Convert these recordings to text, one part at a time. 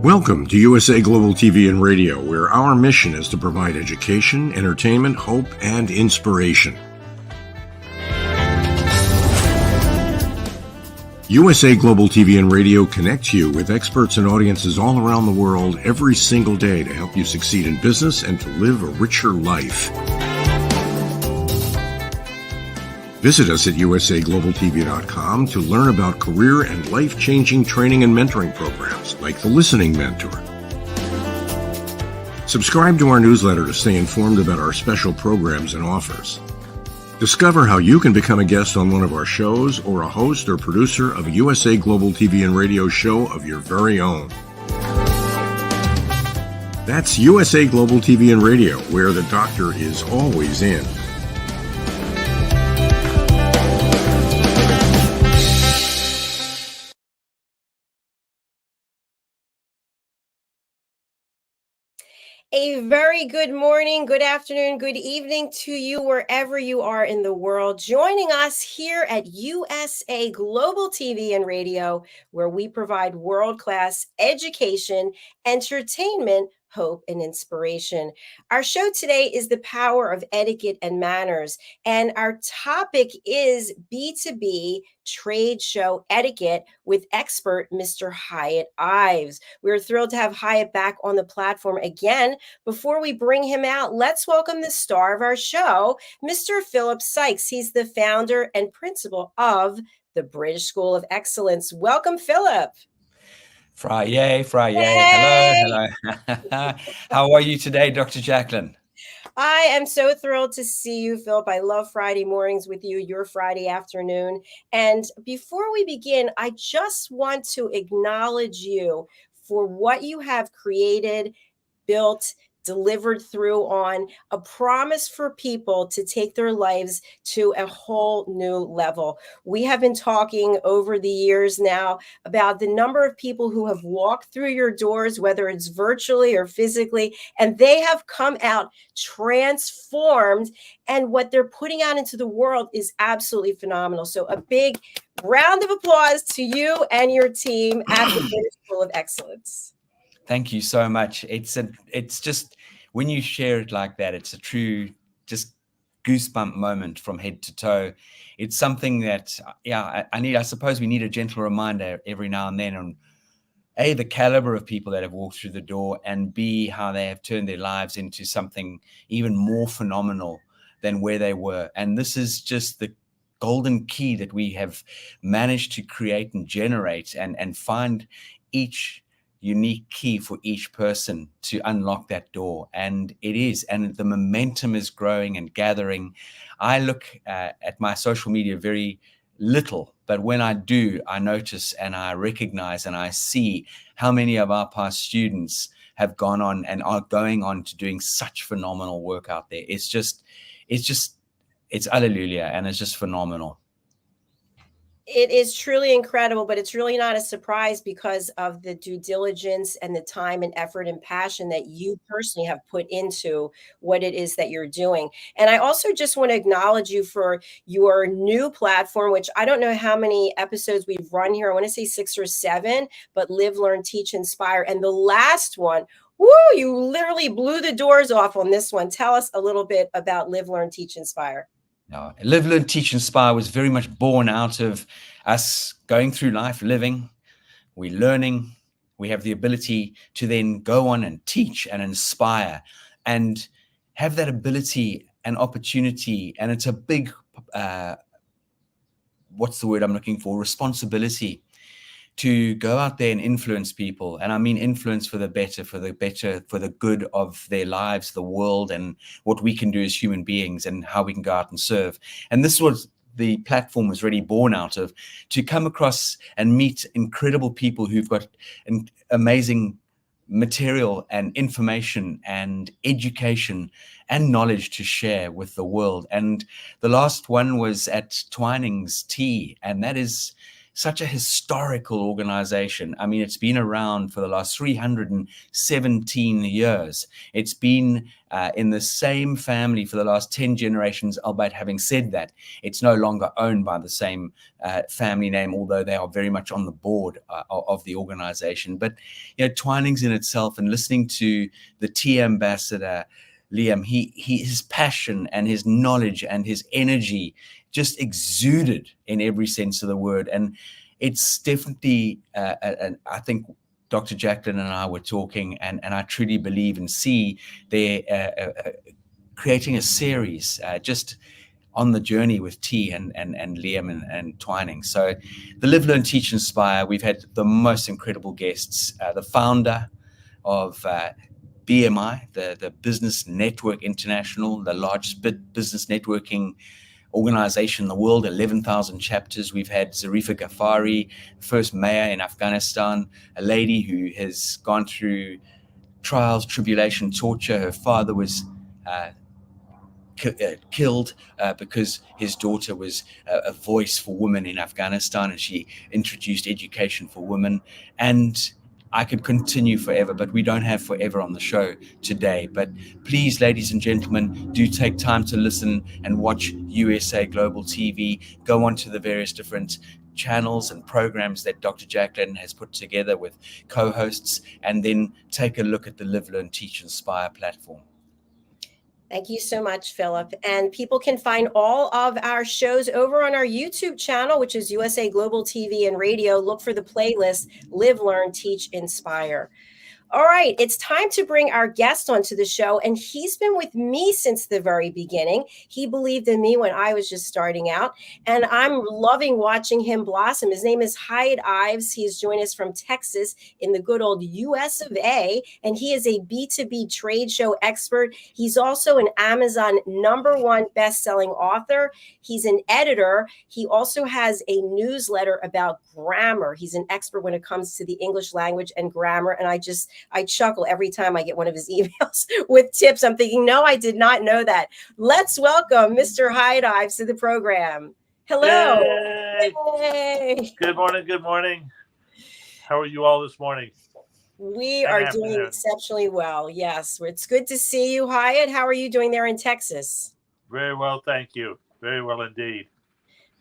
Welcome to USA Global TV and Radio, where our mission is to provide education, entertainment, hope, and inspiration. USA Global TV and Radio connects you with experts and audiences all around the world every single day to help you succeed in business and to live a richer life. Visit us at USAGlobalTV.com to learn about career and life-changing training and mentoring programs like the Listening Mentor. Subscribe to our newsletter to stay informed about our special programs and offers. Discover how you can become a guest on one of our shows or a host or producer of a USA Global TV and Radio show of your very own. That's USA Global TV and Radio, where the doctor is always in. A very good morning, good afternoon, good evening to you wherever you are in the world. Joining us here at USA Global TV and Radio, where we provide world-class education, entertainment, hope, and inspiration. Our show today is the power of etiquette and manners, and our topic is B2B trade show etiquette with expert Mr. Hiett Ives. We're thrilled to have Hiett back on the platform again. Before we bring him out, let's welcome the star of our show, Mr. Philip Sykes. He's the founder and principal of the British School of Excellence. Welcome, Philip. Friday. Hey. Hello. How are you today, Dr. JACALYN? I am so thrilled to see you, Philip. I love Friday mornings with you, your Friday afternoon. And before we begin, I just want to acknowledge you for what you have created, built, delivered through on a promise for people to take their lives to a whole new level. We have been talking over the years now about the number of people who have walked through your doors, whether it's virtually or physically, and they have come out transformed. And what they're putting out into the world is absolutely phenomenal. So a big round of applause to you and your team at the British School of Excellence. Thank you so much. It's just, when you share it like that, it's a true just goosebump moment from head to toe. It's something that, I suppose we need a gentle reminder every now and then on A, the caliber of people that have walked through the door, and B, how they have turned their lives into something even more phenomenal than where they were. And this is just the golden key that we have managed to create and generate and find each unique key for each person to unlock that door. And it is, and the momentum is growing and gathering. I look at my social media very little, but when I do, I notice and I recognize and I see how many of our past students have gone on and are going on to doing such phenomenal work out there. It's hallelujah, and it's just phenomenal. It is truly incredible, but it's really not a surprise because of the due diligence and the time and effort and passion that you personally have put into what it is that you're doing. And I also just want to acknowledge you for your new platform, which I don't know how many episodes we've run here. I want to say 6 or 7, but Live, Learn, Teach, Inspire. And the last one, woo, you literally blew the doors off on this one. Tell us a little bit about Live, Learn, Teach, Inspire. No, Live, Learn, Teach, Inspire was very much born out of us going through life, living, we're learning, we have the ability to then go on and teach and inspire and have that ability and opportunity. And it's a big, what's the word I'm looking for? Responsibility to go out there and influence people. And I mean influence for the better, for the good of their lives, the world, and what we can do as human beings and how we can go out and serve. And this was the platform was really born out of, to come across and meet incredible people who've got an amazing material and information and education and knowledge to share with the world. And the last one was at Twining's Tea, and that is such a historical organization. I mean, it's been around for the last 317 years. It's been in the same family for the last 10 generations, albeit having said that, it's no longer owned by the same family name, although they are very much on the board of the organization. But, you know, Twinings in itself, and listening to the tea ambassador, Liam, his passion and his knowledge and his energy just exuded in every sense of the word. And it's definitely, and I think Dr. JACALYN and I were talking, and I truly believe and see they're creating a series just on the journey with T and Liam and Twining. So the Live, Learn, Teach, Inspire, we've had the most incredible guests. The founder of BMI, the Business Network International, the largest business networking organization in the world, 11,000 chapters. We've had Zarifa Ghaffari, first mayor in Afghanistan, a lady who has gone through trials, tribulation, torture. Her father was killed because his daughter was a voice for women in Afghanistan, and she introduced education for women. And I could continue forever, but we don't have forever on the show today. But please, ladies and gentlemen, do take time to listen and watch USA Global TV. Go on to the various different channels and programs that Dr. JACALYN has put together with co-hosts, and then take a look at the Live, Learn, Teach, Inspire platform. Thank you so much, Philip. And people can find all of our shows over on our YouTube channel, which is USA Global TV and Radio. Look for the playlist, Live, Learn, Teach, Inspire. All right, it's time to bring our guest onto the show, and he's been with me since the very beginning. He believed in me when I was just starting out, and I'm loving watching him blossom. His name is Hiett Ives. He's joined us from Texas in the good old US of A, and he is a B2B trade show expert. He's also an Amazon #1 best-selling author. He's an editor. He also has a newsletter about grammar. He's an expert when it comes to the English language and grammar, and I chuckle every time I get one of his emails with tips. I'm thinking, no, I did not know that. Let's welcome Mr. Hiett Ives to the program. Hello. Yay. Yay. Good morning. Good morning. How are you all this morning? We are doing exceptionally well. Yes, it's good to see you, Hiett. How are you doing there in Texas? Very well, thank you. Very well indeed.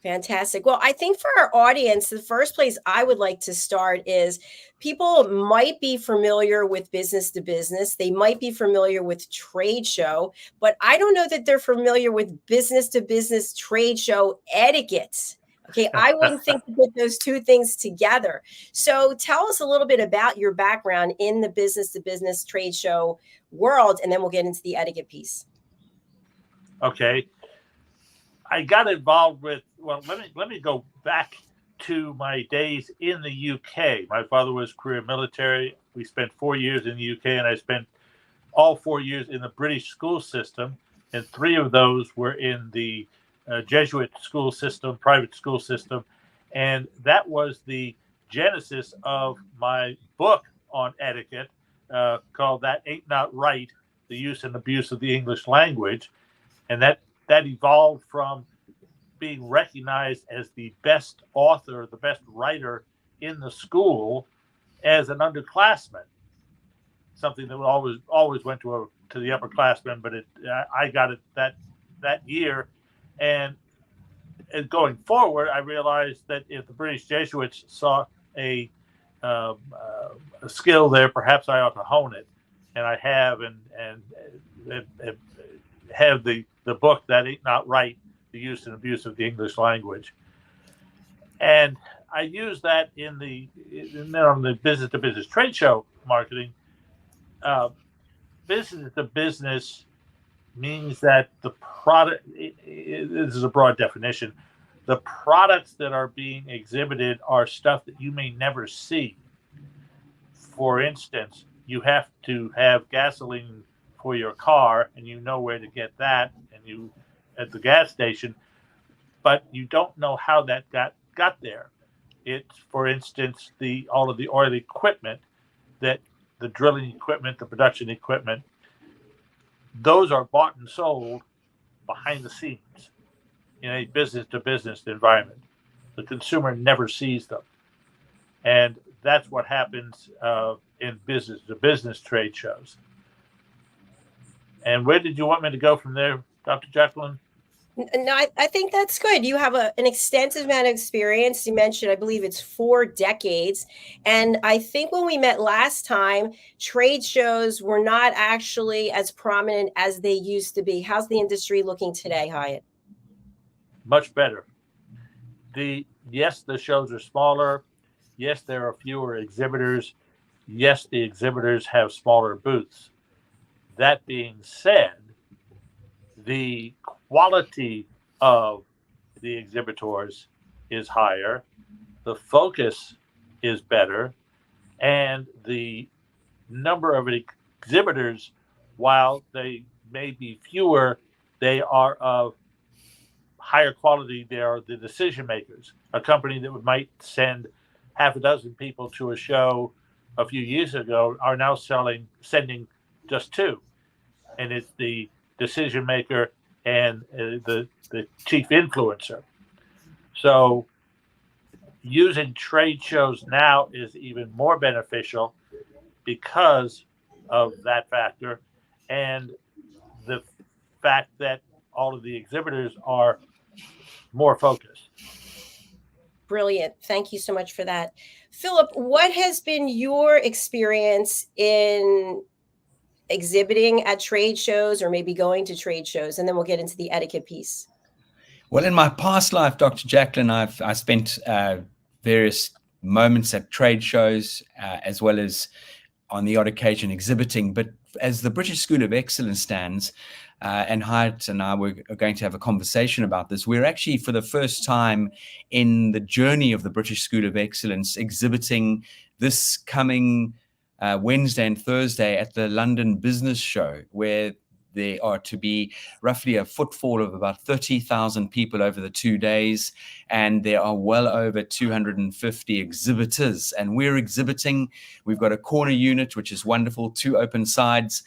Fantastic. Well, I think for our audience, the first place I would like to start is people might be familiar with business to business. They might be familiar with trade show, but I don't know that they're familiar with business to business trade show etiquette. Okay, I wouldn't think to put those two things together. So tell us a little bit about your background in the business to business trade show world, and then we'll get into the etiquette piece. Okay. I got involved with, well, let me go back to my days in the UK. My father was career military. We spent 4 years in the UK, and I spent all 4 years in the British school system, and 3 of those were in the Jesuit school system, private school system, and that was the genesis of my book on etiquette called That Ain't Not Right, The Use and Abuse of the English Language, and that evolved from being recognized as the best author, the best writer in the school as an underclassman. Something that always went to the upperclassmen, but I got it that year. And going forward, I realized that if the British Jesuits saw a skill there, perhaps I ought to hone it, and I have, and have the book That Ain't Not Right, The Use and Abuse of the English Language. And I use that on the business to business trade show marketing. Business to business means that the product, this is a broad definition, the products that are being exhibited are stuff that you may never see. For instance, you have to have gasoline for your car, and you know where to get that, and you at the gas station, but you don't know how that got there. It's, for instance, all of the oil equipment, that the drilling equipment, the production equipment, those are bought and sold behind the scenes in a business to business environment. the consumer never sees them. And that's what happens in business-to-business trade shows. And where did you want me to go from there, Dr. JACALYN? No, I think that's good. You have an extensive amount of experience. You mentioned, I believe it's 4 decades. And I think when we met last time, trade shows were not actually as prominent as they used to be. How's the industry looking today, Hiett? Much better. Yes, the shows are smaller. Yes, there are fewer exhibitors. Yes, the exhibitors have smaller booths. That being said, the quality of the exhibitors is higher, the focus is better, and the number of exhibitors, while they may be fewer, they are of higher quality. They are the decision makers. A company that might send half a dozen people to a show a few years ago are now sending just 2. And it's the decision maker and the chief influencer. So using trade shows now is even more beneficial because of that factor, and the fact that all of the exhibitors are more focused. Brilliant. Thank you so much for that. Philip, what has been your experience in exhibiting at trade shows, or maybe going to trade shows? And then we'll get into the etiquette piece. Well, in my past life, Dr. JACALYN, I spent various moments at trade shows, as well as on the odd occasion exhibiting. But as the British School of Excellence stands, and Hiett and I are going to have a conversation about this, we're actually, for the first time in the journey of the British School of Excellence, exhibiting this coming Wednesday and Thursday at the London Business Show, where there are to be roughly a footfall of about 30,000 people over the 2 days, and there are well over 250 exhibitors. And we're exhibiting. We've got a corner unit, which is wonderful, 2 open sides.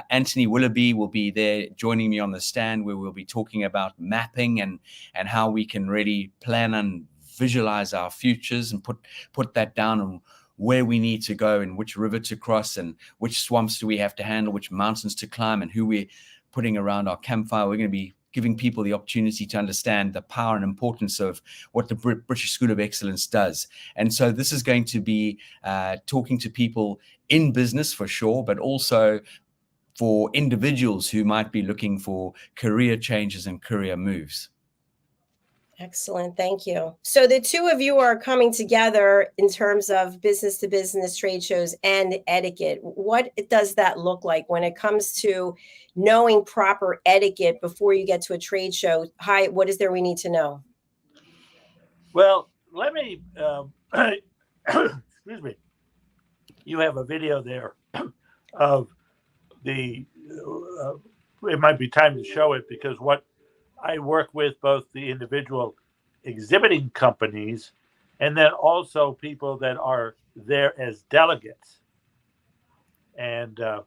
Anthony Willoughby will be there joining me on the stand, where we'll be talking about mapping and how we can really plan and visualize our futures and put that down and where we need to go and which river to cross and which swamps do we have to handle, which mountains to climb, and who we're putting around our campfire. We're going to be giving people the opportunity to understand the power and importance of what the British School of Excellence does. And so this is going to be talking to people in business for sure, but also for individuals who might be looking for career changes and career moves. Excellent. Thank you. So the 2 of you are coming together in terms of business to business trade shows and etiquette. What does that look like when it comes to knowing proper etiquette before you get to a trade show? Hiett, what is there we need to know? Well, let me, excuse me. You have a video there of it might be time to show it, because what I work with both the individual exhibiting companies and then also people that are there as delegates. And how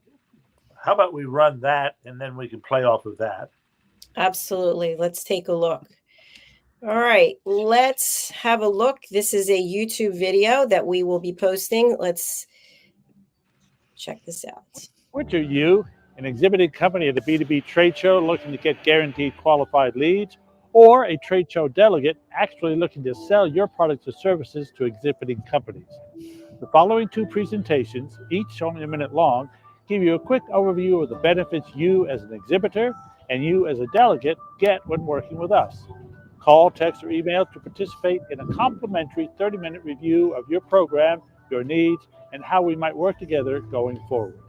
about we run that, and then we can play off of that? Absolutely. Let's take a look. All right, let's have a look. This is a YouTube video that we will be posting. Let's check this out. Which are you, an exhibiting company at a B2B trade show looking to get guaranteed qualified leads, or a trade show delegate actually looking to sell your products or services to exhibiting companies? The following 2 presentations, each only a minute long, give you a quick overview of the benefits you as an exhibitor and you as a delegate get when working with us. Call, text, or email to participate in a complimentary 30-minute review of your program, your needs, and how we might work together going forward.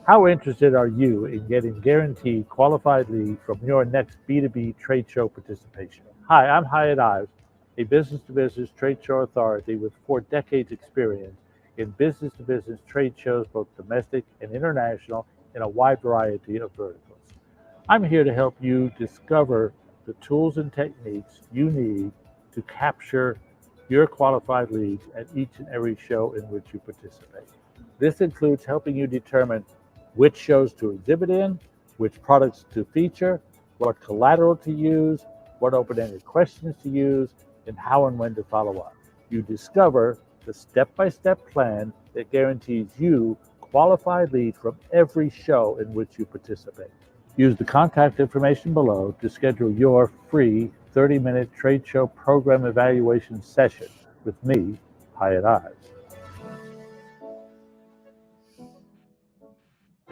How interested are you in getting guaranteed qualified leads from your next B2B trade show participation? Hi, I'm Hiett Ives, a business-to-business trade show authority with 4 decades experience in business-to-business trade shows, both domestic and international, in a wide variety of verticals. I'm here to help you discover the tools and techniques you need to capture your qualified leads at each and every show in which you participate. This includes helping you determine which shows to exhibit in, which products to feature, what collateral to use, what open-ended questions to use, and how and when to follow up. You discover the step-by-step plan that guarantees you qualified leads from every show in which you participate. Use the contact information below to schedule your free 30-minute trade show program evaluation session with me, Hiett Ives.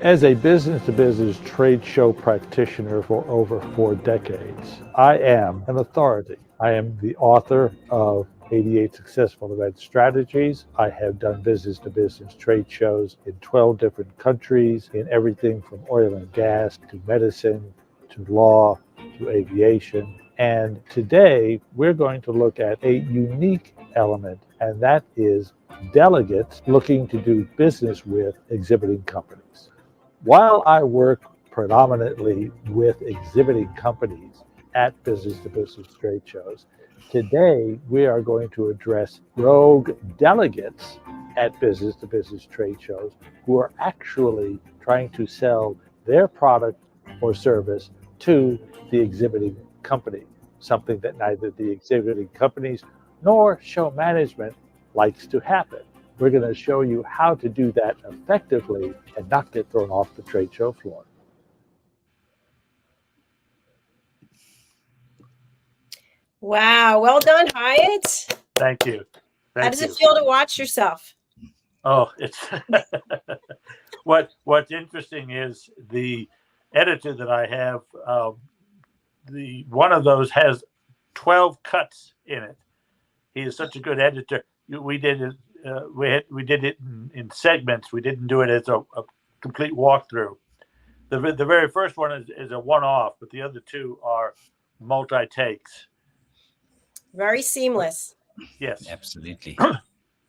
As a business-to-business trade show practitioner for over 4 decades, I am an authority. I am the author of 88 Successful Event Strategies. I have done business-to-business trade shows in 12 different countries, in everything from oil and gas to medicine to law to aviation. And today we're going to look at a unique element, and that is delegates looking to do business with exhibiting companies. While I work predominantly with exhibiting companies at business-to-business trade shows, today we are going to address rogue delegates at business-to-business trade shows who are actually trying to sell their product or service to the exhibiting company, something that neither the exhibiting companies nor show management likes to happen. We're going to show you how to do that effectively and not get thrown off the trade show floor. Wow. Well done, Hiett. Thank you. How does it feel to watch yourself? Oh, it's what's interesting is the editor that I have. The one of those has 12 cuts in it. He is such a good editor. We did it. We did it in segments. We didn't do it as a complete walkthrough. The very first one is a one-off, but the other two are multi-takes. Very seamless. Yes, Absolutely.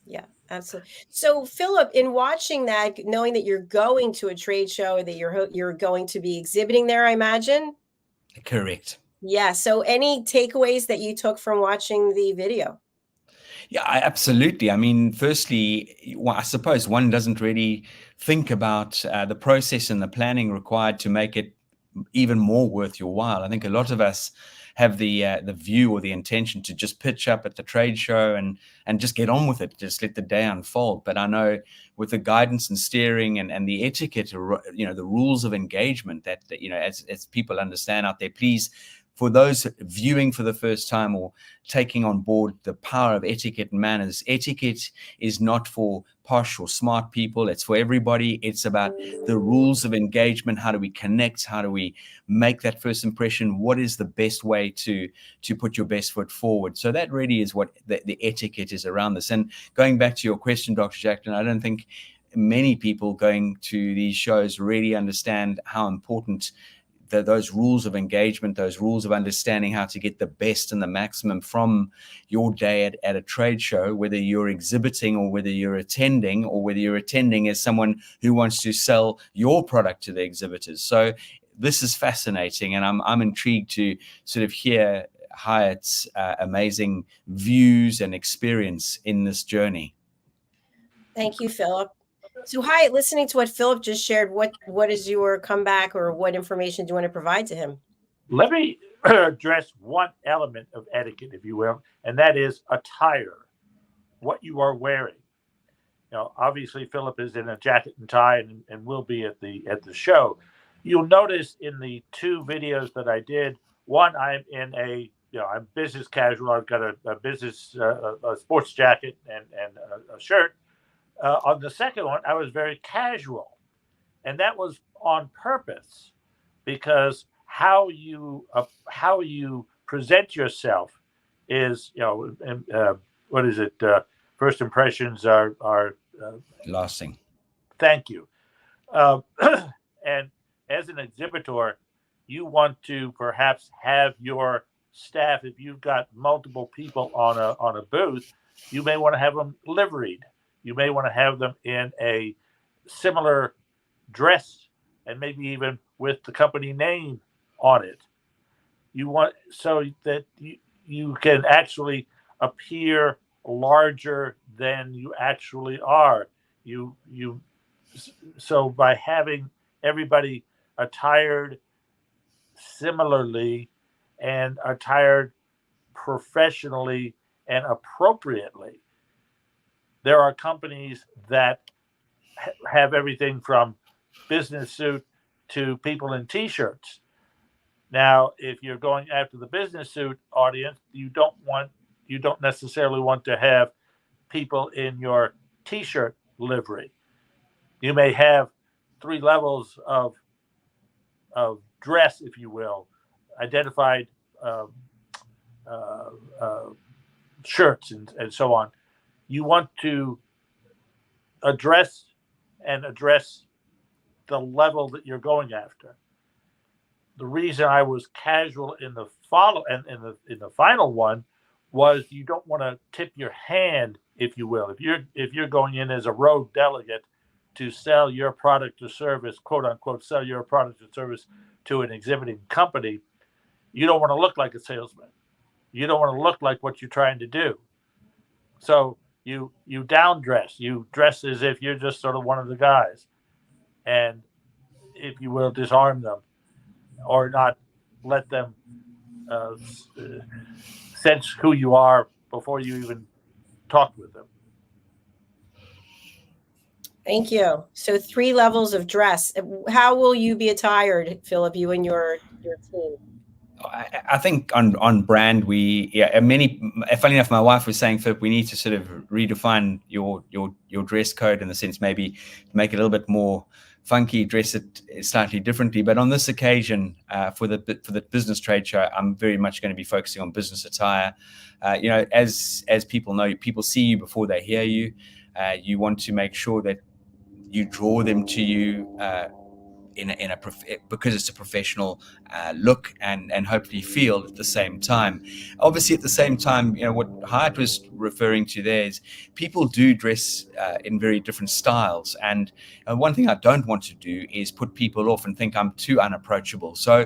Yeah, absolutely. So, Philip, in watching that, knowing that you're going to a trade show, that you're going to be exhibiting there, I imagine. Correct. Yeah. So, any takeaways that you took from watching the video? Yeah, absolutely. I mean, firstly, I suppose one doesn't really think about the process and the planning required to make it even more worth your while. I think a lot of us have the view or the intention to just pitch up at the trade show and just get on with it, just let the day unfold. But I know with the guidance and steering and the etiquette, the rules of engagement that as people understand out there, please, for those viewing for the first time or taking on board the power of etiquette and manners, etiquette is not for posh or smart people. It's for everybody. It's about the rules of engagement. How do we connect? How do we make that first impression? What is the best way to put your best foot forward? So that really is what the etiquette is around this. And going back to your question, Dr. JACALYN, I don't think many people going to these shows really understand how important those rules of engagement, those rules of understanding how to get the best and the maximum from your day at a trade show, whether you're exhibiting or whether you're attending, or whether you're attending as someone who wants to sell your product to the exhibitors. So this is fascinating, and I'm intrigued to sort of hear Hiett's amazing views and experience in this journey. Thank you, Philip. So, Hiett, listening to what Philip just shared, what is your comeback, or what information do you want to provide to him? Let me address one element of etiquette, if you will, and that is attire, what you are wearing. Obviously, Philip is in a jacket and tie and will be at the show. You'll notice in the 2 videos that I did, one, I'm in I'm business casual. I've got a business a sports jacket and a shirt. On the second one, I was very casual, and that was on purpose, because how you present yourself is, what is it? First impressions are lasting. Thank you. And as an exhibitor, you want to perhaps have your staff, if you've got multiple people on a booth, you may want to have them liveried. You may want to have them in a similar dress, and maybe even with the company name on it. You want so that you can actually appear larger than you actually are. So by having everybody attired similarly and attired professionally and appropriately. There are companies that have everything from business suit to people in t-shirts. Now, if you're going after the business suit audience, you don't necessarily want to have people in your t-shirt livery. You may have 3 levels of dress, if you will, identified shirts and so on. You want to address the level that you're going after. The reason I was casual in the final one was you don't want to tip your hand, if you will. If you're going in as a rogue delegate to sell your product or service, quote unquote, sell your product or service to an exhibiting company, you don't want to look like a salesman. You don't want to look like what you're trying to do. So you down dress. You dress as if you're just sort of one of the guys, and if you will, disarm them or not let them sense who you are before you even talk with them. Thank you. So 3 levels of dress. How will you be attired, Philip, you and your team? I think on brand, funny enough, my wife was saying, Philip, we need to sort of redefine your dress code in the sense, maybe make it a little bit more funky, dress it slightly differently. But on this occasion, for the business trade show, I'm very much going to be focusing on business attire. As people know, people see you before they hear you. You want to make sure that you draw them to you because it's a professional look and hopefully feel at the same time. Obviously, at the same time, what Hiett was referring to there is people do dress in very different styles. And one thing I don't want to do is put people off and think I'm too unapproachable. So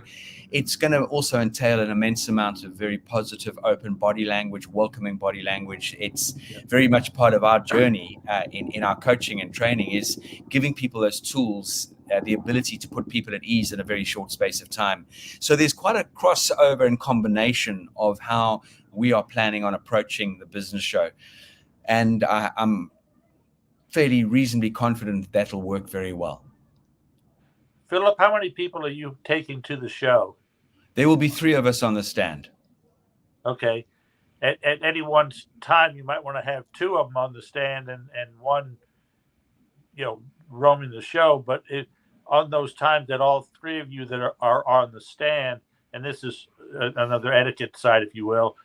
it's going to also entail an immense amount of very positive, open body language, welcoming body language. It's very much part of our journey in our coaching and training, is giving people those tools, the ability to put people at ease in a very short space of time. So there's quite a crossover and combination of how we are planning on approaching the business show. And I'm fairly reasonably confident that'll work very well. Philip, how many people are you taking to the show? There will be 3 of us on the stand. Okay. At any one time, you might want to have 2 of them on the stand and one, roaming the show. But on those times that all 3 of you that are on the stand, and this is another etiquette side, if you will,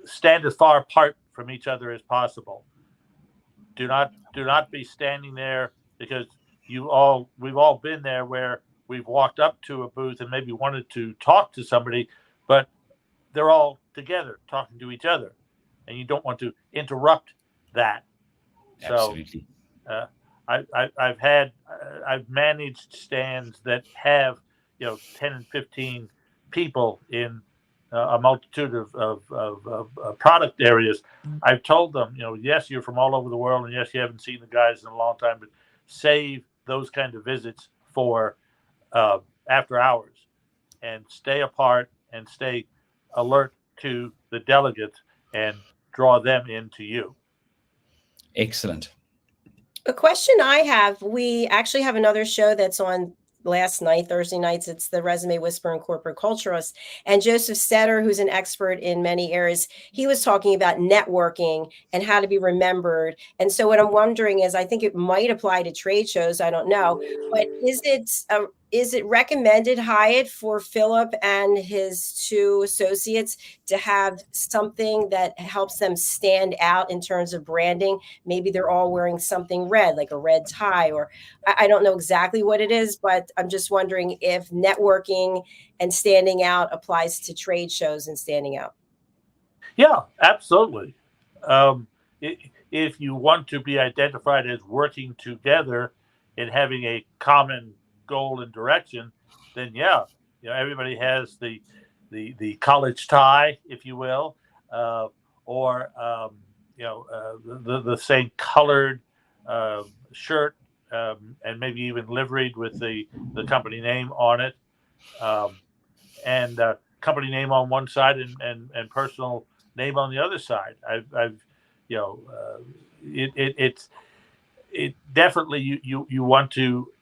stand as far apart from each other as possible. Do not be standing there, because we've all been there where we've walked up to a booth and maybe wanted to talk to somebody, but they're all together talking to each other, and you don't want to interrupt that. Absolutely. So I've managed stands that have 10 and 15 people in a multitude of product areas. I've told them, yes, you're from all over the world, and yes, you haven't seen the guys in a long time, but save those kind of visits for after hours, and stay apart and stay alert to the delegates and draw them into you. Excellent. A question I have, we actually have another show that's on last night, Thursday nights. It's the Resume Whisperer and Corporate Culturist. And Joseph Stetter, who's an expert in many areas, he was talking about networking and how to be remembered. And so what I'm wondering is, I think it might apply to trade shows, I don't know, but is it recommended, Hiett, for Philip and his 2 associates to have something that helps them stand out in terms of branding? Maybe they're all wearing something red, like a red tie, or I don't know exactly what it is, but I'm just wondering if networking and standing out applies to trade shows and standing out. Yeah, absolutely. If you want to be identified as working together and having a common goal and direction, then everybody has the college tie, if you will, or the same colored shirt and maybe even liveried with the company name on it, and company name on one side and personal name on the other side. I've it definitely you want to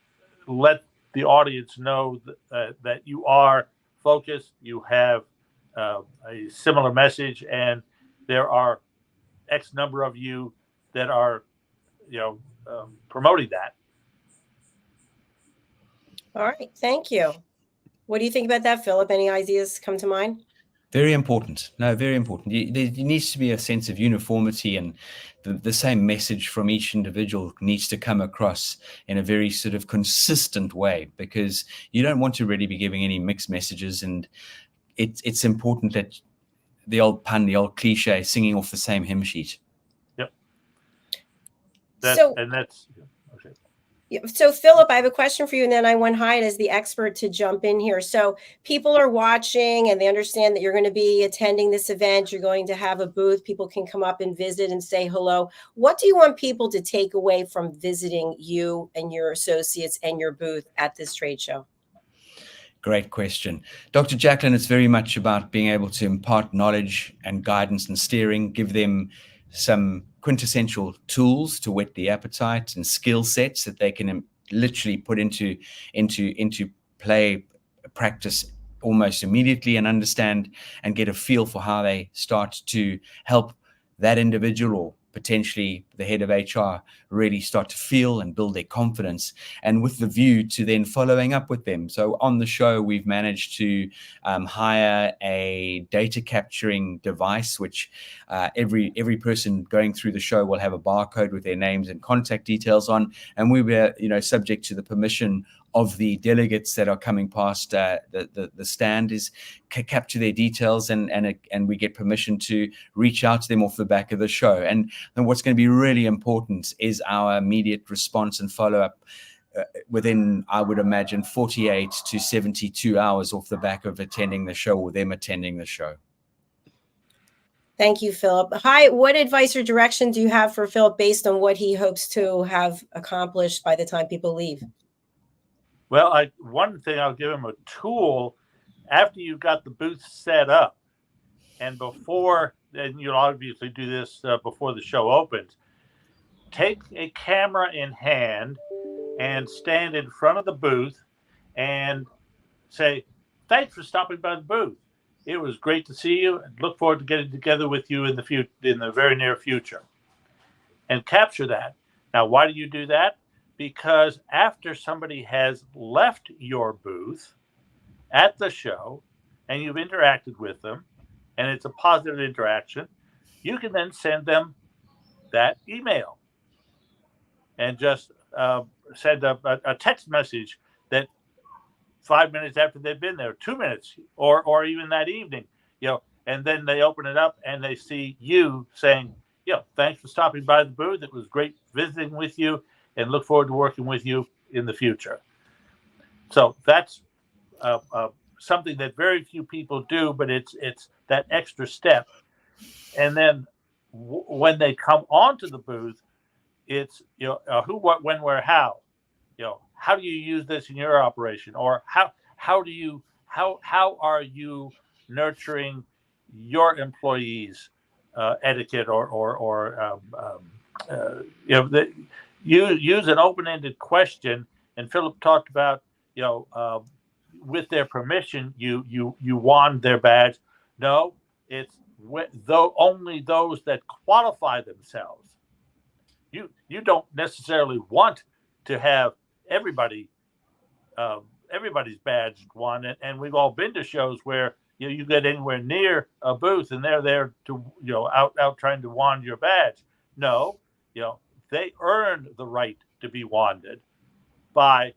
let the audience know that you are focused, you have a similar message, and there are X number of you that are promoting that. All right, thank you. What do you think about that, Philip? Any ideas come to mind? Very important. No, very important. There needs to be a sense of uniformity, and the same message from each individual needs to come across in a very sort of consistent way, because you don't want to really be giving any mixed messages. And it's important that the old pun, the old cliche, singing off the same hymn sheet. Yep. So, Philip, I have a question for you, and then I want Hiett as the expert to jump in here. So people are watching, and they understand that you're going to be attending this event. You're going to have a booth. People can come up and visit and say hello. What do you want people to take away from visiting you and your associates and your booth at this trade show? Great question. Dr. JACALYN, it's very much about being able to impart knowledge and guidance and steering, give them some quintessential tools to whet the appetite and skill sets that they can literally put into play, practice almost immediately, and understand and get a feel for how they start to help that individual, or potentially the head of HR, really start to feel and build their confidence, and with the view to then following up with them. So on the show, we've managed to hire a data capturing device, which every person going through the show will have a barcode with their names and contact details on, and we were, subject to the permission of the delegates that are coming past the stand, is capture their details, and we get permission to reach out to them off the back of the show. And what's going to be really important is our immediate response and follow-up within, I would imagine, 48 to 72 hours off the back of attending the show, or them attending the show. Thank you, Philip. Hi, what advice or direction do you have for Philip based on what he hopes to have accomplished by the time people leave? Well, one thing, I'll give him a tool after you've got the booth set up, and you'll obviously do this before the show opens. Take a camera in hand and stand in front of the booth and say, "Thanks for stopping by the booth. It was great to see you, and look forward to getting together with you in the very near future." And capture that. Now, why do you do that? Because after somebody has left your booth at the show and you've interacted with them, and it's a positive interaction, you can then send them that email and just send a text message that 5 minutes after they've been there, 2 minutes, or even that evening, and then they open it up and they see you saying, "Thanks for stopping by the booth. It was great visiting with you, and look forward to working with you in the future." So that's something that very few people do, but it's that extra step. And then when they come onto the booth, it's who, what, when, where, how. How do you use this in your operation, or how are you nurturing your employees' etiquette, You use an open-ended question, and Philip talked about, with their permission, you wand their badge. No, it's only those that qualify themselves. You don't necessarily want to have everybody's badge won, and we've all been to shows where you get anywhere near a booth and they're there to out trying to wand your badge. No, they earn the right to be wanded by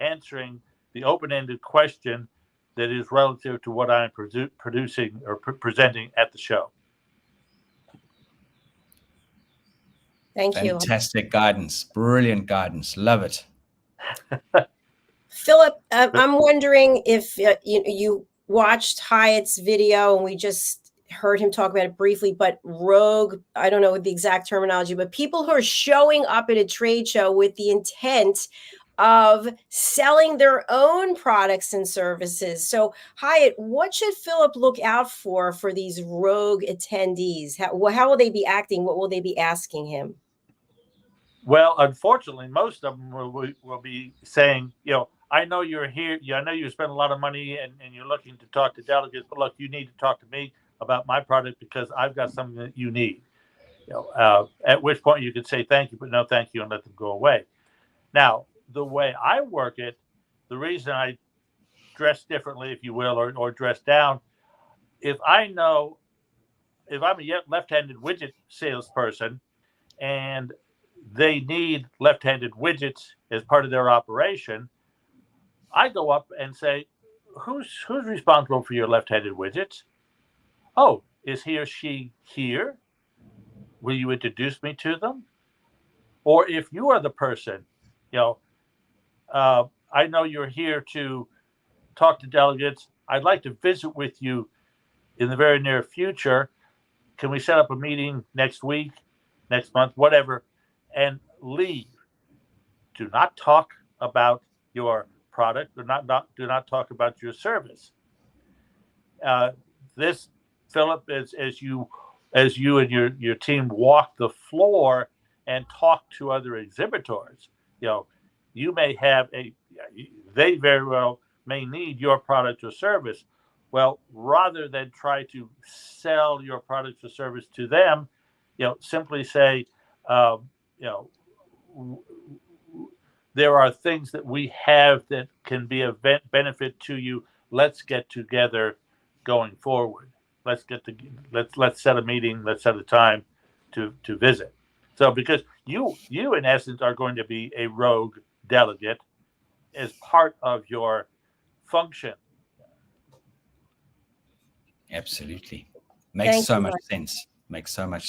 answering the open-ended question that is relative to what I'm producing or presenting at the show. Thank you. Fantastic guidance. Brilliant guidance. Love it. Philip, I'm wondering if you watched Hiett's video, and we just heard him talk about it briefly, but rogue, I don't know the exact terminology, but people who are showing up at a trade show with the intent of selling their own products and services. So, Hiett, what should Philip look out for these rogue attendees? How will they be acting? What will they be asking him? Well, unfortunately, most of them will be saying, I know you're here. I know you spend a lot of money and you're looking to talk to delegates, but look, you need to talk to me about my product because I've got something that you need. At which point you could say thank you, but no thank you, and let them go away. Now, the way I work it, the reason I dress differently, if you will, or dress down, if I'm a left-handed widget salesperson and they need left-handed widgets as part of their operation, I go up and say, who's responsible for your left-handed widgets? Oh, is he or she here? Will you introduce me to them? Or if you are the person, I know you're here to talk to delegates. I'd like to visit with you in the very near future. Can we set up a meeting next week, next month, whatever, and leave? Do not talk about your product. Do not talk about your service. This, Philip, as you and your team walk the floor and talk to other exhibitors, you may have they very well may need your product or service. Well, rather than try to sell your product or service to them, simply say, there are things that we have that can be of benefit to you. Let's get together going forward. Let's set a meeting. Let's set a time to visit. So because you in essence are going to be a rogue delegate as part of your function. Absolutely. Makes so much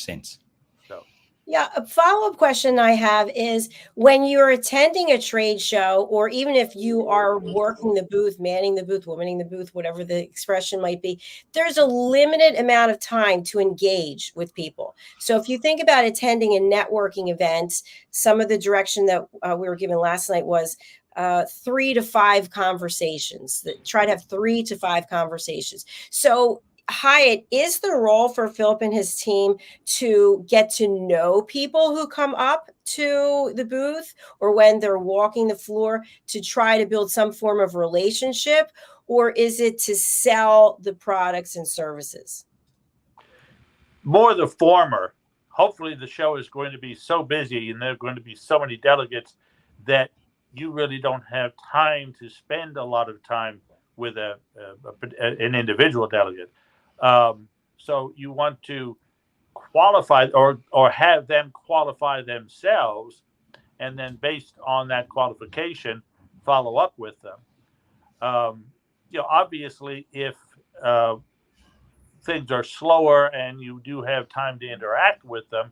sense. So, yeah, a follow-up question I have is when you're attending a trade show, or even if you are working the booth, manning the booth, womaning the booth, whatever the expression might be, there's a limited amount of time to engage with people. So if you think about attending a networking event, some of the direction that we were given last night was 3 to 5 conversations. Try to have 3 to 5 conversations. So Hiett, is the role for Philip and his team to get to know people who come up to the booth or when they're walking the floor to try to build some form of relationship, or is it to sell the products and services? More the former. Hopefully the show is going to be so busy and there are going to be so many delegates that you really don't have time to spend a lot of time with an individual delegate. So you want to qualify or have them qualify themselves, and then based on that qualification, follow up with them. Obviously, if things are slower and you do have time to interact with them,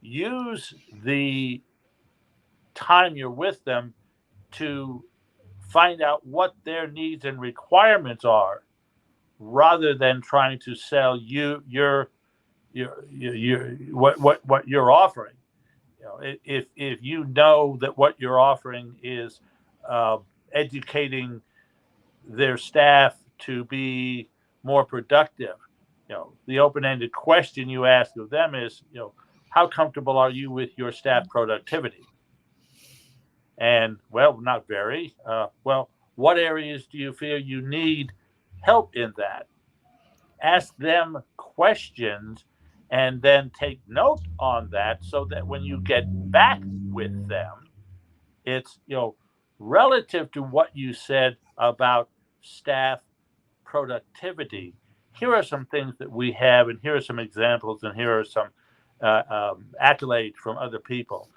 use the time you're with them to find out what their needs and requirements are, rather than trying to sell what you're offering. If you know that what you're offering is educating their staff to be more productive, the open-ended question you ask of them is, how comfortable are you with your staff productivity? And well, not very. Well, what areas do you feel you need help in that? Ask them questions and then take note on that so that when you get back with them, it's, relative to what you said about staff productivity. Here are some things that we have, and here are some examples, and here are some accolades from other people.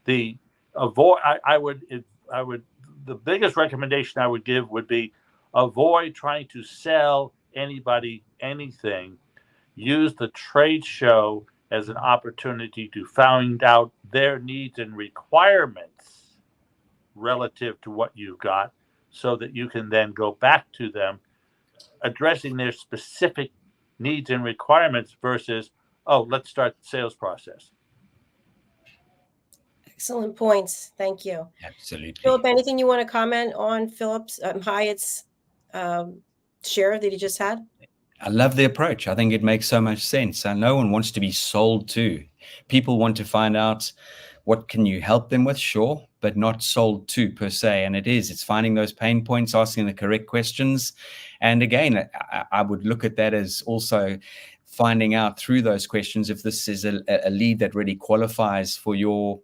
The biggest recommendation I would give would be avoid trying to sell anybody anything. Use the trade show as an opportunity to find out their needs and requirements relative to what you've got, so that you can then go back to them addressing their specific needs and requirements versus, oh, let's start the sales process. Excellent points. Thank you. Absolutely. Philip, anything you want to comment on Hiett's share that he just had? I love the approach. I think it makes so much sense. And no one wants to be sold to. People want to find out what can you help them with, sure, but not sold to per se. And it's finding those pain points, asking the correct questions. And again, I would look at that as also finding out through those questions if this is a lead that really qualifies for your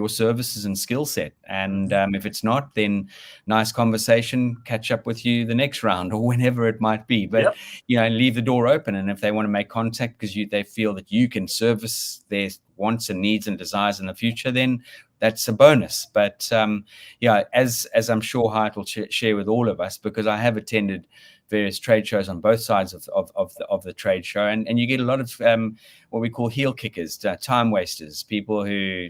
services and skill set. And if it's not, then nice conversation, catch up with you the next round or whenever it might be. But, leave the door open. And if they want to make contact because they feel that you can service their wants and needs and desires in the future, then that's a bonus. But as I'm sure Hiett will share with all of us, because I have attended various trade shows on both sides of the trade show, and you get a lot of what we call heel kickers, time wasters, people who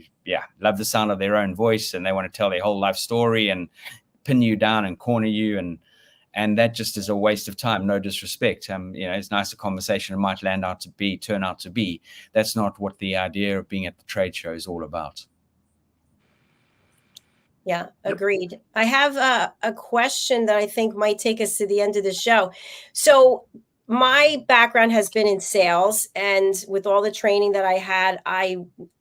love the sound of their own voice and they want to tell their whole life story and pin you down and corner you, and that just is a waste of time. No disrespect. It's nice a conversation it might turn out to be. That's not what the idea of being at the trade show is all about. Yeah, agreed. I have a question that I think might take us to the end of the show. So my background has been in sales, and with all the training that I had, I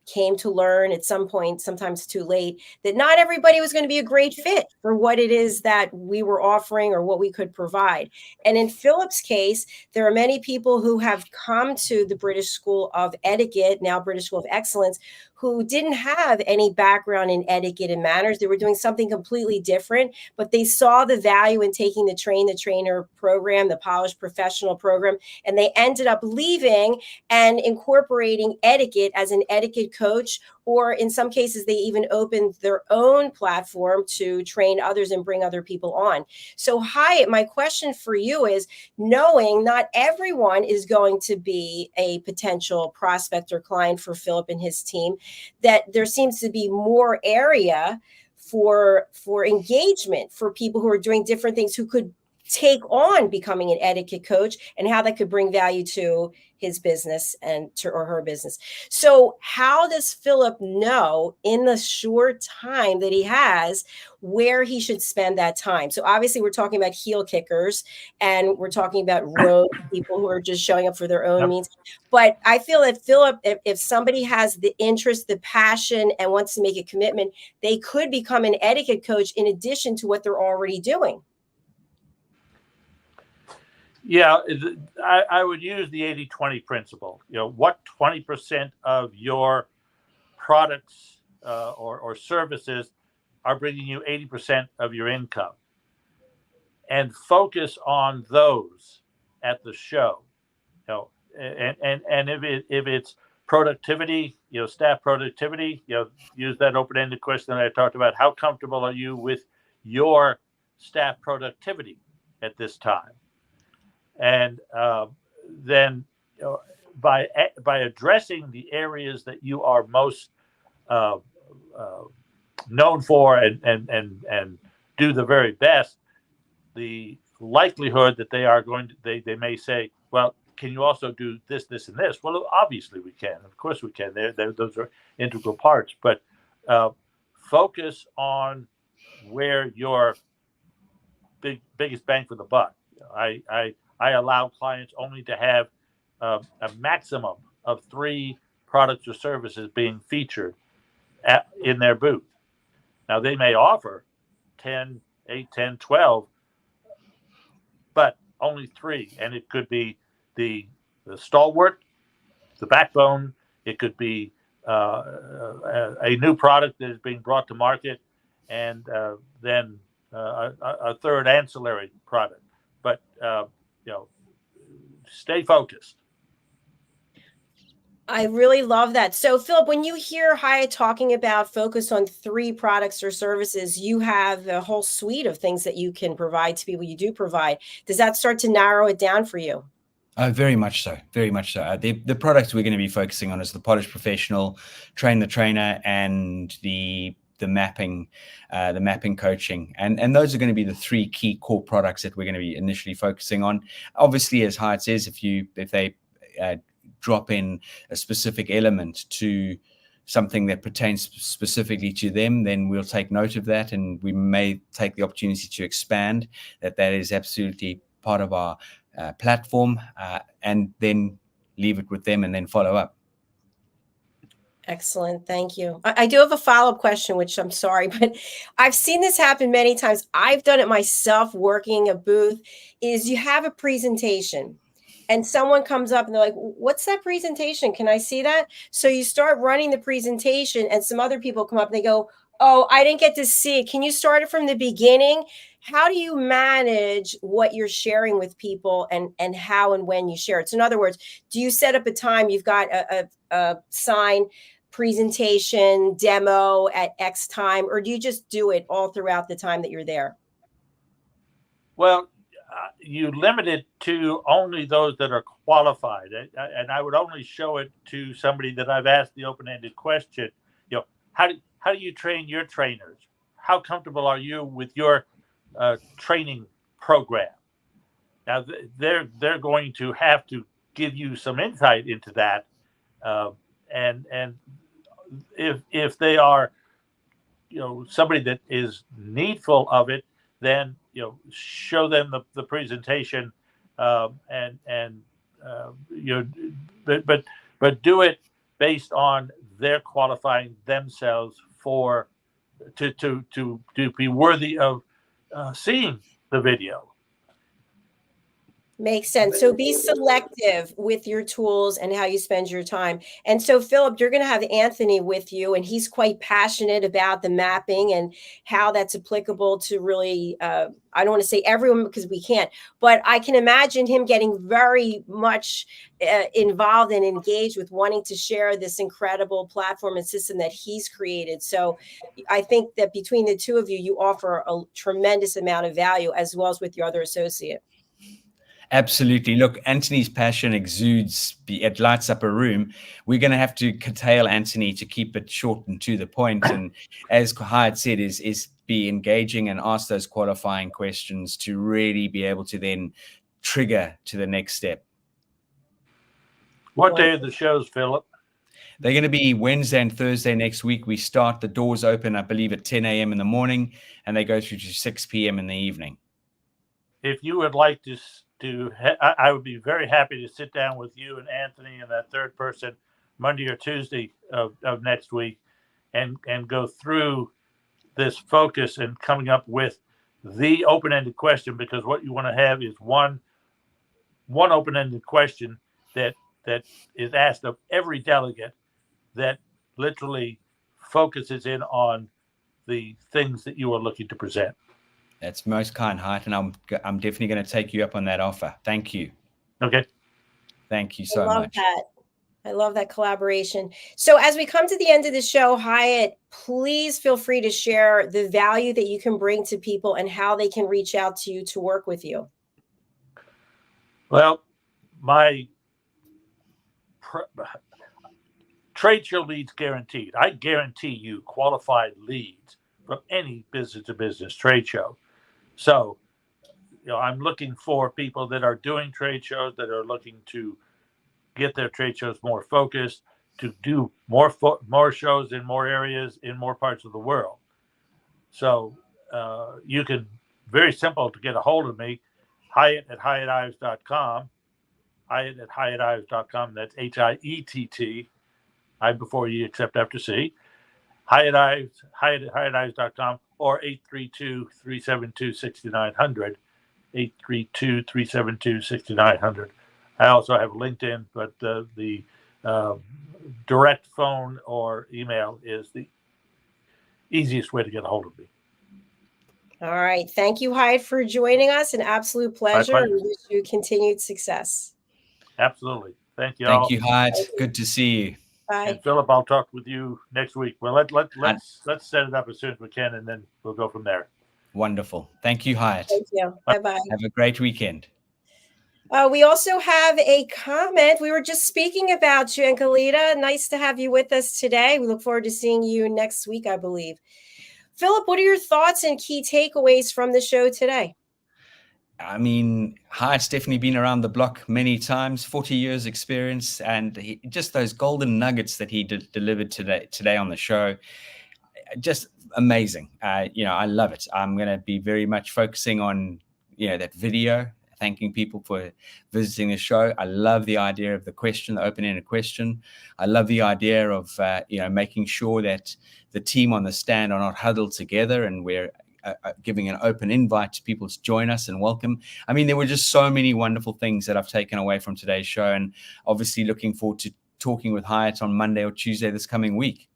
came to learn at some point, sometimes too late, that not everybody was going to be a great fit for what it is that we were offering or what we could provide. And in Philip's case, there are many people who have come to the British School of Etiquette, now British School of Excellence, who didn't have any background in etiquette and manners. They were doing something completely different, but they saw the value in taking the train the trainer program, the polished professional program, and they ended up leaving and incorporating etiquette as an etiquette coach, or in some cases, they even opened their own platform to train others and bring other people on. So Hiett, my question for you is, knowing not everyone is going to be a potential prospect or client for Philip and his team, that there seems to be more area for engagement for people who are doing different things, who could take on becoming an etiquette coach, and how that could bring value to his business or her business. So how does Philip know in the short time that he has where he should spend that time? So obviously we're talking about heel kickers, and we're talking about rogue people who are just showing up for their own means. But I feel that Philip, if somebody has the interest, the passion, and wants to make a commitment, they could become an etiquette coach in addition to what they're already doing. Yeah, I would use the 80-20 principle. What 20% of your products or services are bringing you 80% of your income, and focus on those at the show. And if it's productivity, staff productivity, use that open-ended question that I talked about. How comfortable are you with your staff productivity at this time? And then by addressing the areas that you are most known for and do the very best, the likelihood that they are going to, they may say, well, can you also do this, this, and this? Well, obviously we can. Of course we can. Those are integral parts. But focus on where your biggest bang for the buck. I allow clients only to have a maximum of 3 products or services being featured in their booth. Now, they may offer 10, 8, 10, 12, but only 3. And it could be the stalwart, the backbone. It could be a new product that is being brought to market, and then a third ancillary product. But stay focused. I really love that. So, Philip, when you hear Hiett talking about focus on 3 products or services, you have a whole suite of things that you can provide to people you do provide. Does that start to narrow it down for you? Oh, very much so. Very much so. The products we're going to be focusing on is the polished professional, train the trainer, and the the mapping coaching, and those are going to be the 3 key core products that we're going to be initially focusing on. Obviously, as Hiett says, if they drop in a specific element to something that pertains specifically to them, then we'll take note of that, and we may take the opportunity to expand that is absolutely part of our platform, and then leave it with them and then follow up. Excellent. Thank you. I do have a follow-up question, which I'm sorry, but I've seen this happen many times. I've done it myself working a booth, is you have a presentation and someone comes up and they're like, what's that presentation? Can I see that? So you start running the presentation and some other people come up and they go, oh, I didn't get to see it. Can you start it from the beginning? How do you manage what you're sharing with people and how and when you share it? So in other words, do you set up a time, you've got a sign, presentation, demo at X time, or do you just do it all throughout the time that you're there? Well, you limit it to only those that are qualified, and I would only show it to somebody that I've asked the open-ended question. You know, how do you train your trainers? How comfortable are you with your training program? Now, they're going to have to give you some insight into that, and if they are, somebody that is needful of it, then show them the presentation, but do it based on their qualifying themselves to be worthy of seeing the video. Makes sense. So be selective with your tools and how you spend your time. And so, Philip, you're going to have Anthony with you, and he's quite passionate about the mapping and how that's applicable to really, I don't want to say everyone because we can't, but I can imagine him getting very much involved and engaged with wanting to share this incredible platform and system that he's created. So I think that between the two of you, you offer a tremendous amount of value, as well as with your other associate. Absolutely. Look, Anthony's passion exudes, it lights up a room. We're going to have to curtail Anthony to keep it short and to the point. And as Hiett said, is be engaging and ask those qualifying questions to really be able to then trigger to the next step. What day are the shows, Philip? They're going to be Wednesday and Thursday next week. We start, the doors open, I believe, at 10 a.m. in the morning, and they go through to 6 p.m. in the evening. If you would like to I would be very happy to sit down with you and Anthony and that third person Monday or Tuesday of next week and go through this focus and coming up with the open-ended question, because what you want to have is one open-ended question that is asked of every delegate that literally focuses in on the things that you are looking to present. That's most kind, Hiett, and I'm definitely going to take you up on that offer. Thank you. Okay. Thank you so much. I love that collaboration. So as we come to the end of the show, Hiett, please feel free to share the value that you can bring to people and how they can reach out to you to work with you. Well, my trade show leads guaranteed. I guarantee you qualified leads from any business-to-business trade show. So, I'm looking for people that are doing trade shows, that are looking to get their trade shows more focused, to do more shows in more areas, in more parts of the world. So, you can, very simple to get a hold of me, Hiett@HiettIves.com, Hiett@HiettIves.com. That's HIETT, I before E except after C. Hiett Ives, Hiett@HiettIves.com, or 832-372-6900, 832-372-6900. I also have LinkedIn, but the direct phone or email is the easiest way to get a hold of me. All right. Thank you, Hiett, for joining us. An absolute pleasure. We wish you continued success. Absolutely. Thank you. Thank you, Hiett. Good to see you. Bye. And Philip, I'll talk with you next week. Well, let's set it up as soon as we can, and then we'll go from there. Wonderful. Thank you, Hiett. Thank you. Bye-bye. Have a great weekend. We also have a comment. We were just speaking about you, Angelita. Nice to have you with us today. We look forward to seeing you next week, I believe. Philip, what are your thoughts and key takeaways from the show today? I mean, Hiett's definitely been around the block many times, 40 years experience, and just those golden nuggets that he delivered today on the show, just amazing. I love it. I'm going to be very much focusing on, that video, thanking people for visiting the show. I love the idea of the question, the open-ended question. I love the idea of, making sure that the team on the stand are not huddled together and we're giving an open invite to people to join us and welcome. I mean, there were just so many wonderful things that I've taken away from today's show, and obviously looking forward to talking with Hiett on Monday or Tuesday this coming week.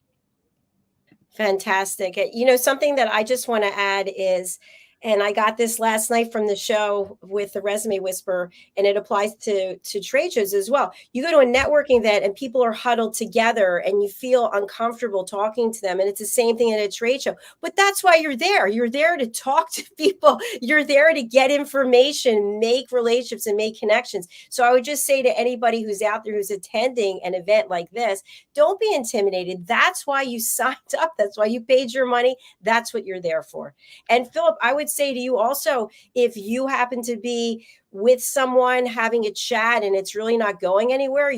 Fantastic. Something that I just want to add is, and I got this last night from the show with the Resume Whisperer, and it applies to trade shows as well. You go to a networking event and people are huddled together and you feel uncomfortable talking to them. And it's the same thing at a trade show. But that's why you're there. You're there to talk to people. You're there to get information, make relationships, and make connections. So I would just say to anybody who's out there who's attending an event like this, don't be intimidated. That's why you signed up. That's why you paid your money. That's what you're there for. And Philip, I would say to you also, if you happen to be with someone having a chat and it's really not going anywhere,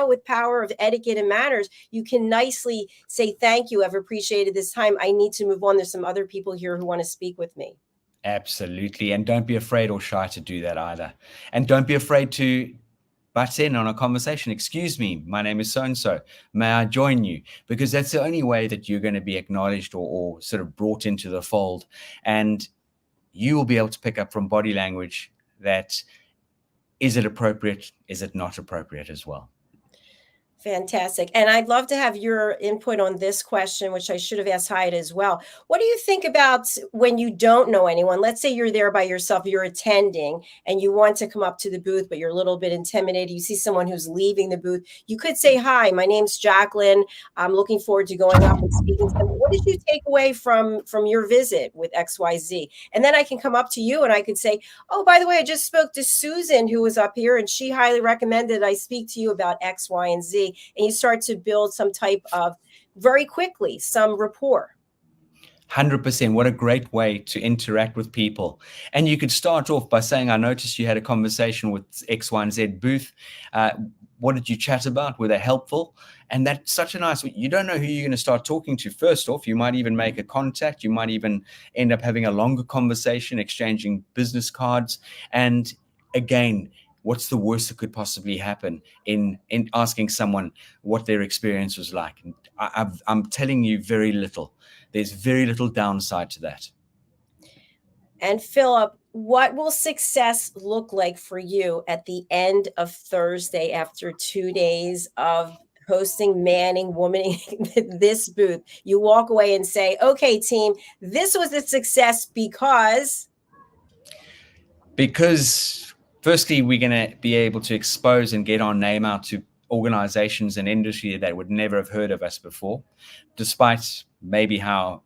with power of etiquette and manners, you can nicely say, thank you, I've appreciated this time, I need to move on, there's some other people here who want to speak with me. Absolutely. And don't be afraid or shy to do that either. And don't be afraid to butt in on a conversation. Excuse me, my name is so-and-so. May I join you? Because that's the only way that you're going to be acknowledged or sort of brought into the fold. And you will be able to pick up from body language that, is it appropriate? Is it not appropriate as well? Fantastic. And I'd love to have your input on this question, which I should have asked Hiett as well. What do you think about when you don't know anyone? Let's say you're there by yourself, you're attending, and you want to come up to the booth, but you're a little bit intimidated. You see someone who's leaving the booth. You could say, hi, my name's JACALYN. I'm looking forward to going up and speaking to them. What did you take away from your visit with XYZ? And then I can come up to you and I could say, oh, by the way, I just spoke to Susan, who was up here, and she highly recommended I speak to you about X, Y, and Z. And you start to build some type of, very quickly, some rapport. 100%. What a great way to interact with people. And you could start off by saying, I noticed you had a conversation with X, Y, and Z booth. What did you chat about? Were they helpful? And that's such a nice, you don't know who you're going to start talking to. First off, you might even make a contact. You might even end up having a longer conversation, exchanging business cards. And again, what's the worst that could possibly happen in asking someone what their experience was like? I'm telling you very little. There's very little downside to that. And Philip, what will success look like for you at the end of Thursday after 2 days of hosting, manning, womaning this booth? You walk away and say, okay, team, this was a success because... Firstly, we're going to be able to expose and get our name out to organizations and industry that would never have heard of us before, despite maybe how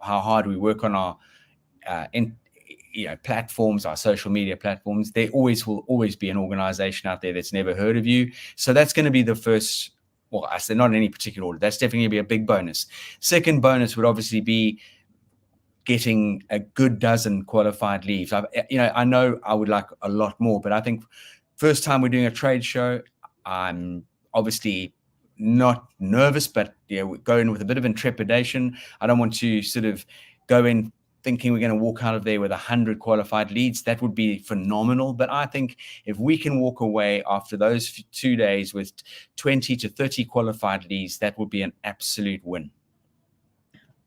hard we work on our platforms, our social media platforms. There will always be an organization out there that's never heard of you. So that's going to be the first, well, I say not in any particular order. That's definitely going to be a big bonus. Second bonus would obviously be getting a good dozen qualified leads. I know I would like a lot more, but I think first time we're doing a trade show, I'm obviously not nervous, but we go in with a bit of intrepidation. I don't want to sort of go in thinking we're going to walk out of there with 100 qualified leads. That would be phenomenal. But I think if we can walk away after those 2 days with 20 to 30 qualified leads, that would be an absolute win.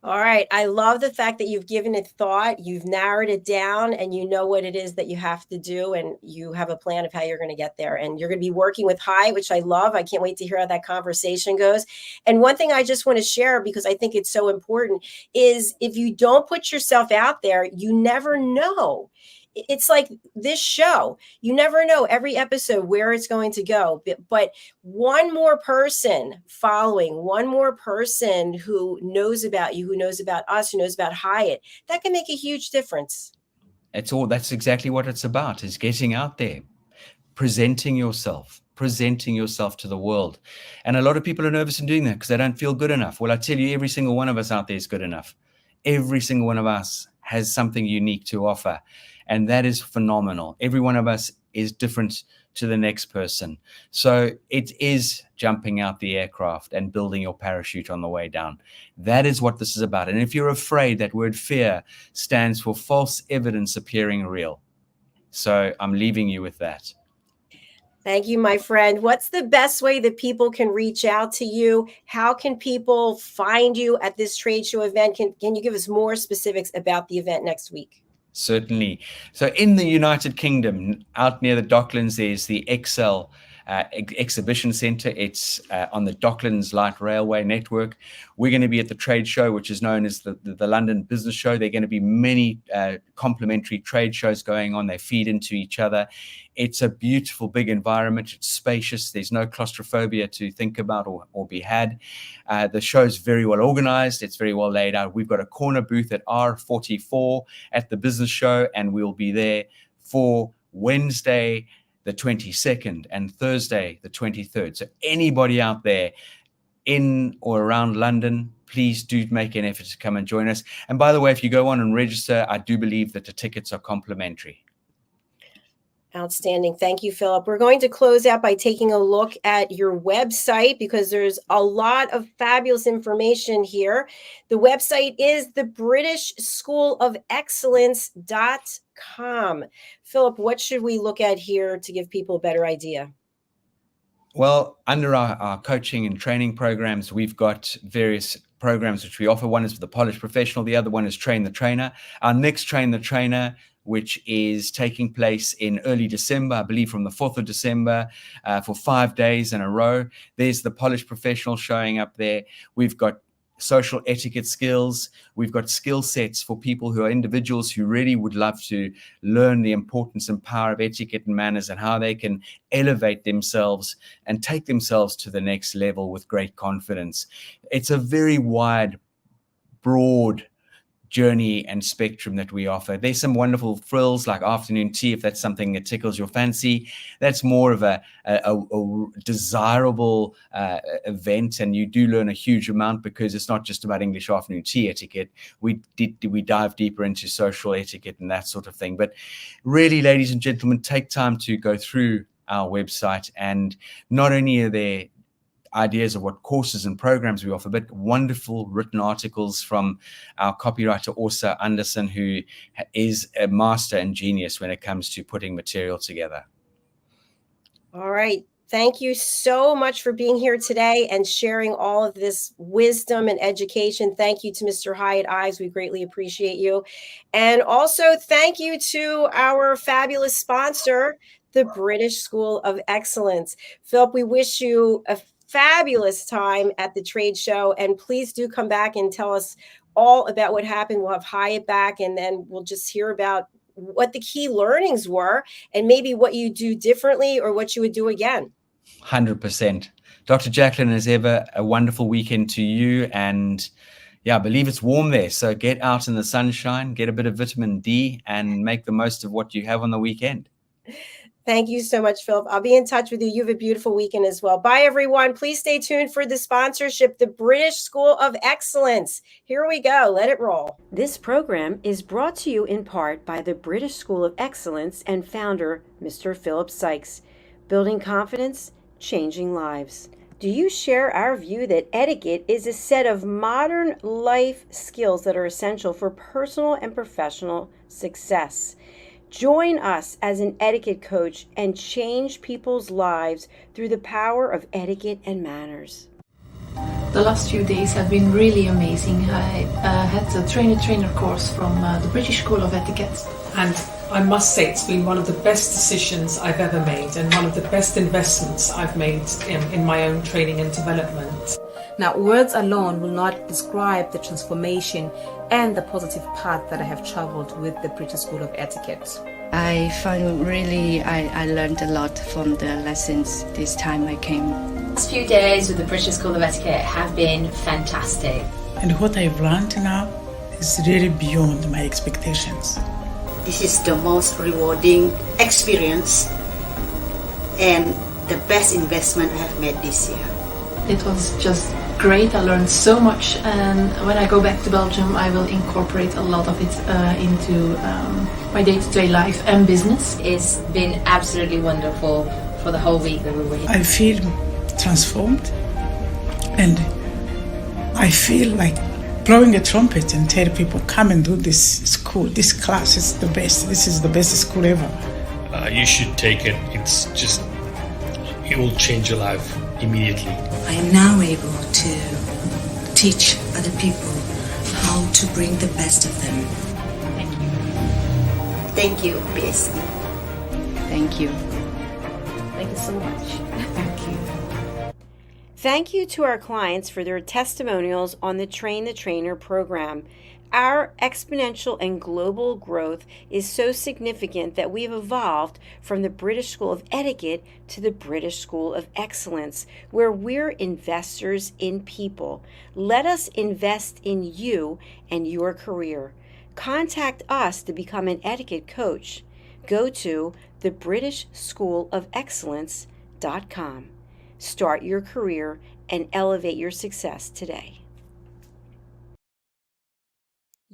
All right. I love the fact that you've given it thought, you've narrowed it down, and you know what it is that you have to do, and you have a plan of how you're going to get there. And you're going to be working with Hiett, which I love. I can't wait to hear how that conversation goes. And one thing I just want to share, because I think it's so important, is if you don't put yourself out there, you never know. It's like this show. You never know every episode where it's going to go. But one more person following, one more person who knows about you, who knows about us, who knows about Hiett, that can make a huge difference. That's exactly what it's about, is getting out there, presenting yourself to the world. And a lot of people are nervous in doing that because they don't feel good enough. Well, I tell you, every single one of us out there is good enough. every single one of us has something unique to offer. And that is phenomenal. Every one of us is different to the next person. So it is jumping out the aircraft and building your parachute on the way down. That is what this is about. And if you're afraid, that word fear stands for false evidence appearing real. So I'm leaving you with that. Thank you, my friend. What's the best way that people can reach out to you? How can people find you at this trade show event? Can you give us more specifics about the event next week? Certainly. So in the United Kingdom, out near the Docklands, there's the Excel Exhibition Centre. It's on the Docklands Light Railway network. We're going to be at the trade show, which is known as the London Business Show. There are going to be many complementary trade shows going on. They feed into each other. It's a beautiful, big environment. It's spacious. There's no claustrophobia to think about or be had. The show is very well organized. It's very well laid out. We've got a corner booth at R44 at the business show, and we'll be there for Wednesday, the 22nd, and Thursday, the 23rd. So anybody out there in or around London, please do make an effort to come and join us. And by the way, if you go on and register, I do believe that the tickets are complimentary. Outstanding. Thank you, Philip. We're going to close out by taking a look at your website because there's a lot of fabulous information here. The website is the British School of Excellence.com. Philip, what should we look at here to give people a better idea? Well, under our coaching and training programs, we've got various programs which we offer. One is for the polished professional. The other one is Train the Trainer. Our next Train the Trainer, which is taking place in early December, I believe from the 4th of December, for 5 days in a row. There's the polished professional showing up there. We've got social etiquette skills. We've got skill sets for people who are individuals who really would love to learn the importance and power of etiquette and manners and how they can elevate themselves and take themselves to the next level with great confidence. It's a very wide, broad journey and spectrum that we offer. There's some wonderful frills like afternoon tea, if that's something that tickles your fancy. That's more of a desirable event, and you do learn a huge amount because it's not just about English afternoon tea etiquette. We dive deeper into social etiquette and that sort of thing. But really, ladies and gentlemen, take time to go through our website, and not only are there ideas of what courses and programs we offer, but wonderful written articles from our copywriter, Åsa Andersson, who is a master and genius when it comes to putting material together. All right. Thank you so much for being here today and sharing all of this wisdom and education. Thank you to Mr. Hiett Ives. We greatly appreciate you. And also thank you to our fabulous sponsor, the British School of Excellence. Philip, we wish you a fabulous time at the trade show, and please do come back and tell us all about what happened. We'll have Hiett back, and then we'll just hear about what the key learnings were and maybe what you do differently or what you would do again. 100%. Dr. JACALYN, as ever, a wonderful weekend to you, and yeah, I believe it's warm there, so get out in the sunshine, get a bit of vitamin D, and make the most of what you have on the weekend. Thank you so much, Philip. I'll be in touch with you. You have a beautiful weekend as well. Bye, everyone. Please stay tuned for the sponsorship, the British School of Excellence. Here we go. Let it roll. This program is brought to you in part by the British School of Excellence and founder, Mr. Philip Sykes. Building confidence, changing lives. Do you share our view that etiquette is a set of modern life skills that are essential for personal and professional success? Join us as an etiquette coach and change people's lives through the power of etiquette and manners. The last few days have been really amazing. I had a trainer course from the British School of Etiquette. And I must say it's been one of the best decisions I've ever made and one of the best investments I've made in my own training and development. Now, words alone will not describe the transformation and the positive path that I have traveled with the British School of Etiquette. I find really I learned a lot from the lessons this time I came. The last few days with the British School of Etiquette have been fantastic. And what I've learned now is really beyond my expectations. This is the most rewarding experience and the best investment I have made this year. It was just great. I learned so much, and when I go back to Belgium, I will incorporate a lot of it into my day-to-day life and business. It's been absolutely wonderful for the whole week that we were here. I feel transformed, and I feel like blowing a trumpet and tell people, come and do this school. This class is the best. This is the best school ever. You should take it. It will change your life immediately. I am now able to teach other people how to bring the best of them. Thank you. Thank you, Biz. Thank you. Thank you so much. Thank you. Thank you to our clients for their testimonials on the Train the Trainer program. Our exponential and global growth is so significant that we've evolved from the British School of Etiquette to the British School of Excellence, where we're investors in people. Let us invest in you and your career. Contact us to become an etiquette coach. Go to thebritishschoolofexcellence.com. Start your career and elevate your success today.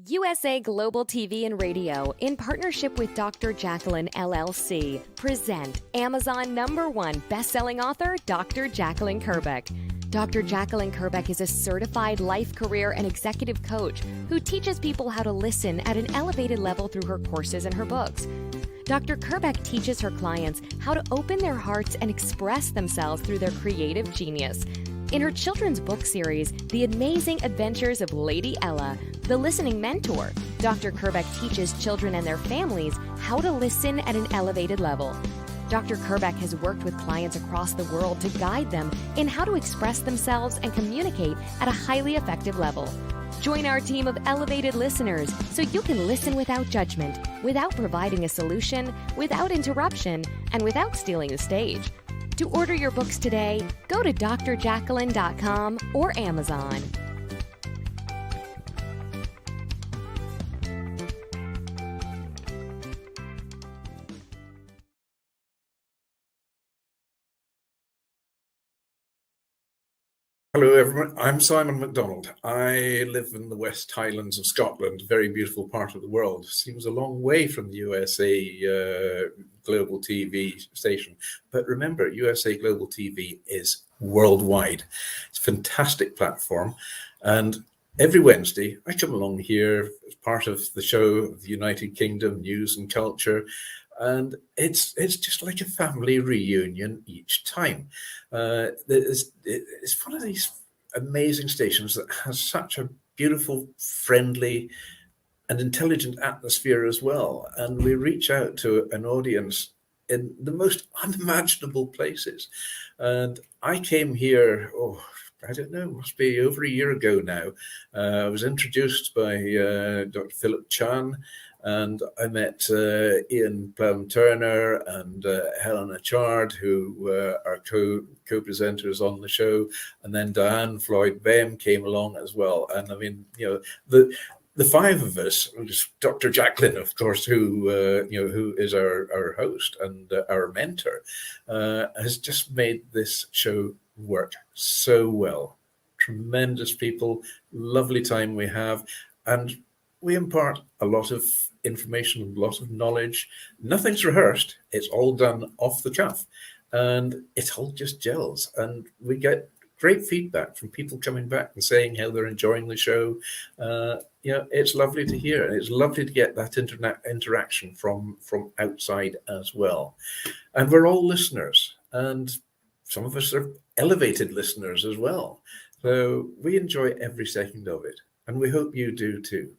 USA Global TV and Radio, in partnership with Dr. JACALYN LLC, present Amazon #1 best-selling author, Dr. JACALYN KERBECK. Dr. JACALYN KERBECK is a certified life, career, and executive coach who teaches people how to listen at an elevated level through her courses and her books. Dr. KERBECK teaches her clients how to open their hearts and express themselves through their creative genius. In her children's book series, The Amazing Adventures of Lady Ella, the listening mentor, Dr. KERBECK teaches children and their families how to listen at an elevated level. Dr. KERBECK has worked with clients across the world to guide them in how to express themselves and communicate at a highly effective level. Join our team of elevated listeners so you can listen without judgment, without providing a solution, without interruption, and without stealing the stage. To order your books today, go to drjacalyn.com or Amazon. Hello everyone, I'm Simon MacDonald. I live in the West Highlands of Scotland, a very beautiful part of the world. Seems a long way from the USA Global TV station. But remember, USA Global TV is worldwide. It's a fantastic platform. And every Wednesday, I come along here as part of the show of the United Kingdom, News and Culture. And it's just like a family reunion each time. It's one of these amazing stations that has such a beautiful, friendly, and intelligent atmosphere as well. And we reach out to an audience in the most unimaginable places. And I came here, I don't know, must be over a year ago now. I was introduced by Dr. Philip Chan, and I met Ian Plum-Turner and Helena Chard, who are co-presenters on the show. And then Diane Floyd-Bem came along as well. And I mean, the five of us, Dr. JACALYN, of course, who is our host and our mentor, has just made this show work so well. Tremendous people, lovely time we have, and we impart a lot of information, a lot of knowledge. Nothing's rehearsed. It's all done off the cuff, and it all just gels. And we get great feedback from people coming back and saying how they're enjoying the show. It's lovely to hear. It's lovely to get that interaction from outside as well. And we're all listeners, and some of us are elevated listeners as well. So we enjoy every second of it, and we hope you do too.